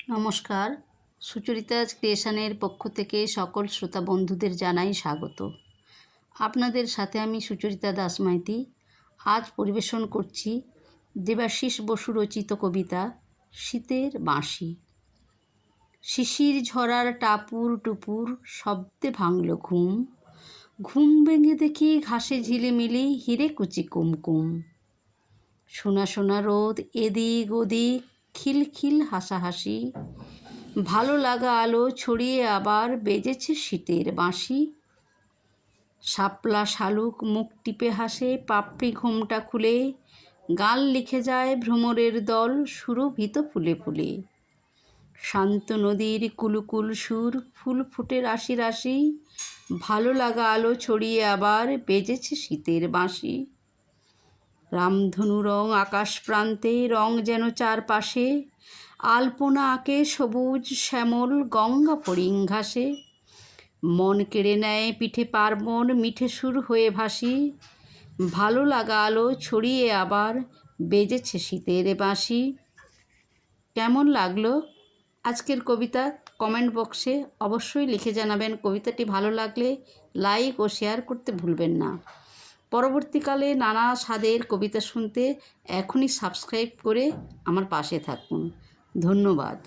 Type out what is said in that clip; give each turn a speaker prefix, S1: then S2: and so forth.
S1: নমস্কার, সুচরিতাজ ক্রিয়েশনের পক্ষ থেকে সকল শ্রোতা বন্ধুদের জানাই স্বাগত। আপনাদের সাথে আমি সুচরিতা দাস মাইতি আজ পরিবেশন করছি দেবাশিস বসু রচিত কবিতা শীতের বাঁশি। শিশির ঝরার টাপুর টুপুর শব্দে ভাঙল ঘুম, ঘুম ভেঙে দেখি ঘাসে ঝিলিমিলি হিরে কুচি কুমকুম। সোনা সোনা রোদ এদিক ওদিক খিলখিল হাসাহাসি, ভালো লাগা আলো ছড়িয়ে আবার বেজেছে শীতের বাঁশি। শাপলা শালুক মুখ টিপে হাসে পাপড়ি ঘোমটা খুলে, গান লিখে যায় ভ্রমরের দল সুরভিত ফুলে ফুলে। শান্ত নদীর কুলুকুল সুর ফুল ফুটে রাশি রাশি, ভালো লাগা আলো ছড়িয়ে আবার বেজেছে শীতের বাঁশি। রামধনু রং আকাশ প্রান্তে রং যেন চারপাশে, আলপনা আঁকে সবুজ শ্যামল গঙ্গা ফড়িং ঘাসে। মন কেড়ে নেয় পিঠে পার্বণ মিঠে সুর হয়ে ভাসি, ভালো লাগা আলো ছড়িয়ে আবার বেজেছে শীতের বাঁশি। কেমন লাগলো আজকের কবিতা? কমেন্ট বক্সে অবশ্যই লিখে জানাবেন। কবিতাটি ভালো লাগলে লাইক ও শেয়ার করতে ভুলবেন না। পরবর্তীকালে নানা স্বাদের কবিতা শুনতে এখনই সাবস্ক্রাইব করে আমার পাশে থাকুন। ধন্যবাদ।